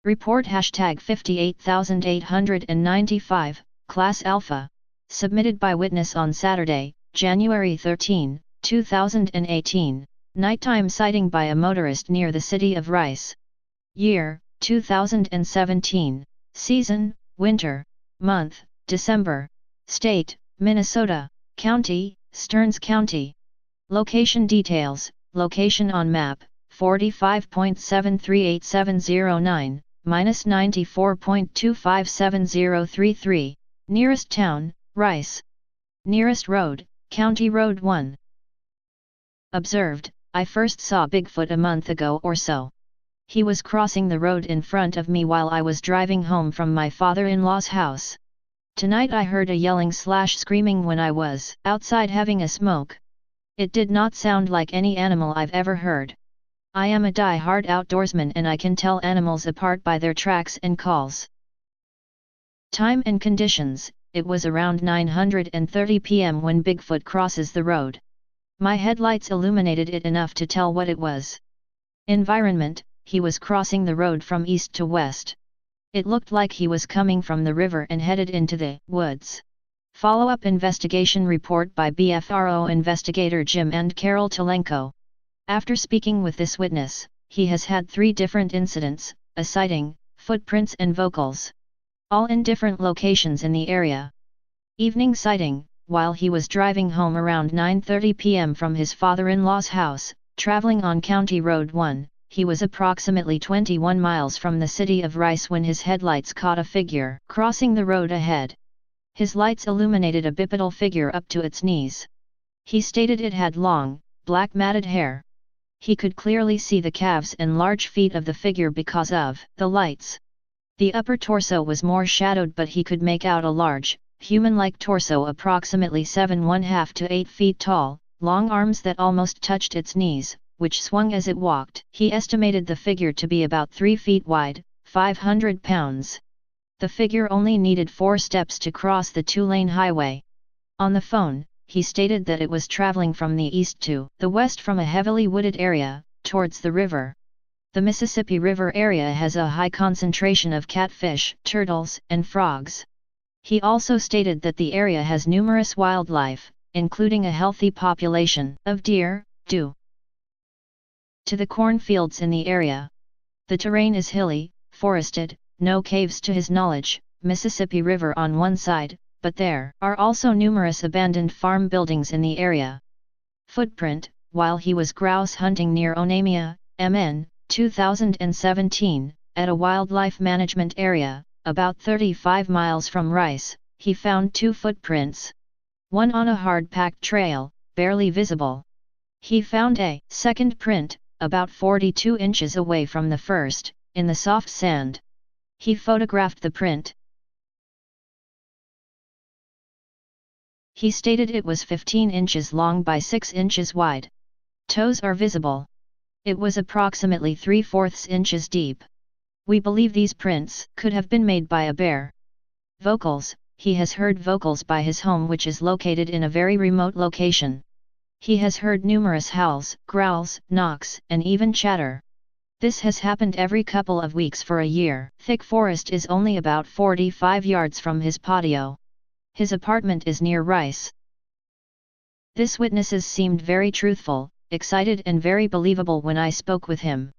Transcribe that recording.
Report hashtag 58895, Class Alpha. Submitted by witness on Saturday, January 13, 2018. Nighttime sighting by a motorist near the city of Rice. Year, 2017. Season, winter. Month, December. State, Minnesota. County, Stearns County. Location details, location on map, 45.738709, -94.257033. Nearest town, Rice. Nearest road, County Road 1. Observed, I first saw Bigfoot a month ago or so. He was crossing the road in front of me while I was driving home from my father-in-law's house. Tonight I heard a yelling/screaming when I was outside having a smoke. It did not sound like any animal I've ever heard. I am a die-hard outdoorsman and I can tell animals apart by their tracks and calls. Time and conditions, it was around 9:30 p.m. when Bigfoot crosses the road. My headlights illuminated it enough to tell what it was. Environment, he was crossing the road from east to west. It looked like he was coming from the river and headed into the woods. Follow-up investigation report by BFRO investigator Jim and Carol Telenko. After speaking with this witness, he has had 3 different incidents, a sighting, footprints and vocals. All in different locations in the area. Evening sighting, while he was driving home around 9:30 p.m. from his father-in-law's house, traveling on County Road 1, he was approximately 21 miles from the city of Rice when his headlights caught a figure crossing the road ahead. His lights illuminated a bipedal figure up to its knees. He stated it had long, black matted hair. He could clearly see the calves and large feet of the figure because of the lights. The upper torso was more shadowed, but he could make out a large, human-like torso approximately 7½ to 8 feet tall, long arms that almost touched its knees, which swung as it walked. He estimated the figure to be about 3 feet wide, 500 pounds. The figure only needed 4 steps to cross the 2-lane highway. On the phone, he stated that it was traveling from the east to the west from a heavily wooded area, towards the river. The Mississippi River area has a high concentration of catfish, turtles, and frogs. He also stated that the area has numerous wildlife, including a healthy population of deer, due to the cornfields in the area. The terrain is hilly, forested, no caves to his knowledge, Mississippi River on one side, but there are also numerous abandoned farm buildings in the area. Footprint, while he was grouse hunting near Onamia, MN, 2017, at a wildlife management area, about 35 miles from Rice, he found 2 footprints. One on a hard-packed trail, barely visible. He found a second print, about 42 inches away from the first, in the soft sand. He photographed the print. He stated it was 15 inches long by 6 inches wide. Toes are visible. It was approximately 3/4 inches deep. We believe these prints could have been made by a bear. Vocals, he has heard vocals by his home, which is located in a very remote location. He has heard numerous howls, growls, knocks, and even chatter. This has happened every couple of weeks for a year. Thick forest is only about 45 yards from his patio. His apartment is near Rice. This witnesses seemed very truthful, excited and very believable when I spoke with him.